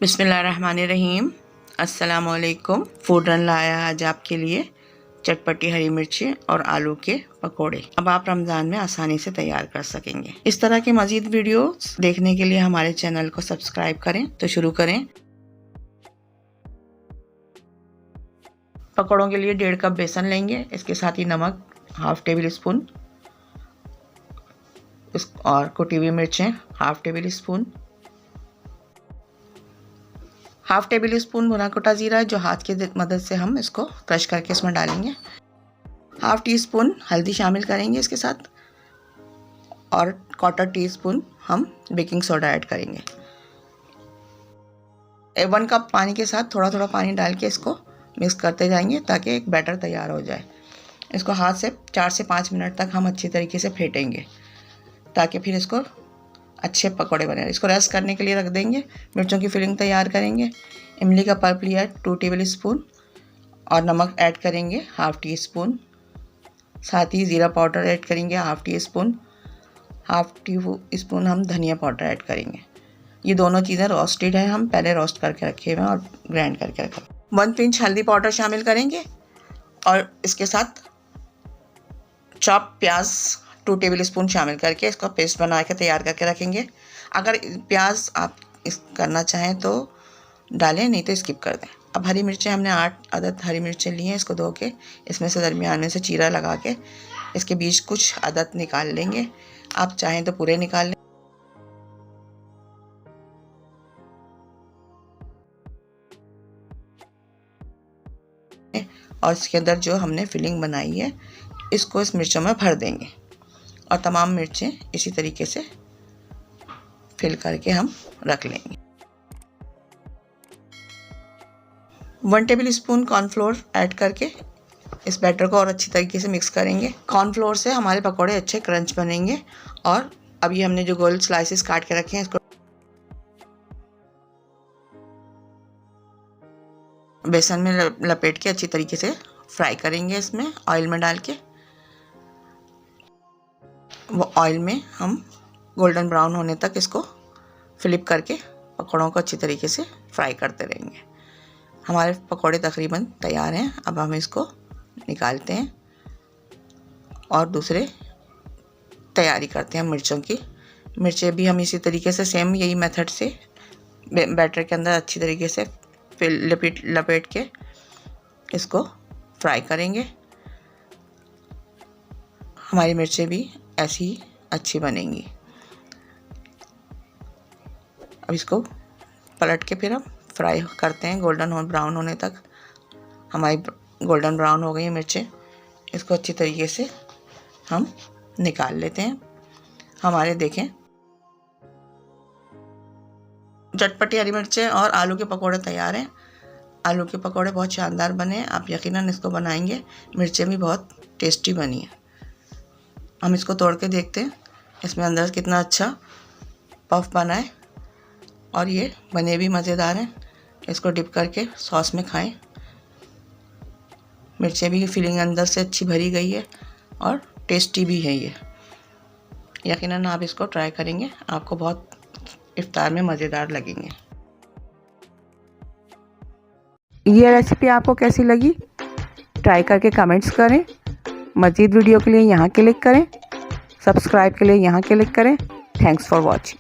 बिस्मिल्लाहिर्रहमानिर्रहीम। अस्सलाम वालेकुम। फूड रन लाया आज आपके लिए चटपटी हरी मिर्ची और आलू के पकोड़े। अब आप रमज़ान में आसानी से तैयार कर सकेंगे। इस तरह की मज़ीद वीडियोस देखने के लिए हमारे चैनल को सब्सक्राइब करें। तो शुरू करें। पकोड़ों के लिए 1.5 कप बेसन लेंगे। इसके साथ ही नमक हाफ टेबल स्पून और कुटी हुई मिर्चें half table spoon, half table spoon भुना कुटा जीरा जो हाथ की मदद से हम इसको क्रश करके इसमें डालेंगे। हाफ टी स्पून हल्दी शामिल करेंगे इसके साथ और 1/4 टीस्पून हम बेकिंग सोडा ऐड करेंगे। 1 कप पानी के साथ थोड़ा थोड़ा पानी डाल के इसको मिक्स करते जाएंगे ताकि एक बैटर तैयार हो जाए। इसको हाथ से 4 से 5 मिनट तक हम अच्छी तरीके से फेंटेंगे ताकि फिर इसको अच्छे पकोड़े बने। इसको रेस्ट करने के लिए रख देंगे। मिर्चों की फिलिंग तैयार करेंगे। इमली का पल्प लिया 2 टेबल स्पून और नमक ऐड करेंगे हाफ टी स्पून। साथ ही ज़ीरा पाउडर ऐड करेंगे half tea spoon. Half tea spoon हम धनिया पाउडर ऐड करेंगे। ये दोनों चीज़ें रोस्टेड है, हम पहले रोस्ट करके रखे हुए हैं और ग्राइंड करके रखे। 1 पिंच हल्दी पाउडर शामिल करेंगे और इसके साथ चॉप प्याज 2 टेबल स्पून शामिल करके इसका पेस्ट बना के तैयार करके रखेंगे। अगर प्याज आप इस करना चाहें तो डालें, नहीं तो स्किप कर दें। अब हरी मिर्चें हमने 8 अदद हरी मिर्चें ली हैं। इसको धो के इसमें से दरमियान में से चीरा लगा के इसके बीच कुछ अदद निकाल लेंगे। आप चाहें तो पूरे निकाल लें। और इसके अंदर जो हमने फिलिंग बनाई है इसको इस मिर्चों में भर देंगे और तमाम मिर्चें इसी तरीके से फिल करके हम रख लेंगे। 1 टेबल स्पून कॉर्नफ्लोर ऐड करके इस बैटर को और अच्छी तरीके से मिक्स करेंगे। कॉर्नफ्लोर से हमारे पकोड़े अच्छे क्रंच बनेंगे। और अब ये हमने जो गोल स्लाइसेस काट के रखे हैं इसको बेसन में लपेट के अच्छी तरीके से फ्राई करेंगे। इसमें ऑयल में डाल के वो ऑयल में हम गोल्डन ब्राउन होने तक इसको फ्लिप करके पकौड़ों को अच्छी तरीके से फ्राई करते रहेंगे। हमारे पकौड़े तकरीबन तैयार हैं। अब हम इसको निकालते हैं और दूसरे तैयारी करते हैं मिर्चों की। मिर्चें भी हम इसी तरीके से सेम यही मेथड से बैटर के अंदर अच्छी तरीके से फिर लपेट के इसको फ्राई करेंगे। हमारी मिर्चें भी ऐसी ही अच्छी बनेंगी। अब इसको पलट के फिर हम फ्राई करते हैं गोल्डन और ब्राउन होने तक। हमारी गोल्डन ब्राउन हो गई है मिर्चें। इसको अच्छी तरीके से हम निकाल लेते हैं। हमारे देखें चटपटी हरी मिर्चें और आलू के पकोड़े तैयार हैं। आलू के पकोड़े बहुत शानदार बने। आप यकीनन इसको बनाएंगे। मिर्चें भी बहुत टेस्टी बनी हैं। हम इसको तोड़ के देखते हैं इसमें अंदर कितना अच्छा पफ बना है और ये बने भी मज़ेदार हैं। इसको डिप करके सॉस में खाएं। मिर्चें भी फिलिंग अंदर से अच्छी भरी गई है और टेस्टी भी है ये। यकीनन आप इसको ट्राई करेंगे, आपको बहुत इफ्तार में मज़ेदार लगेंगे। ये रेसिपी आपको कैसी लगी ट्राई करके कमेंट्स करें। मज़ीद वीडियो के लिए यहाँ क्लिक करें, सब्सक्राइब के लिए यहाँ क्लिक करें। Thanks for watching.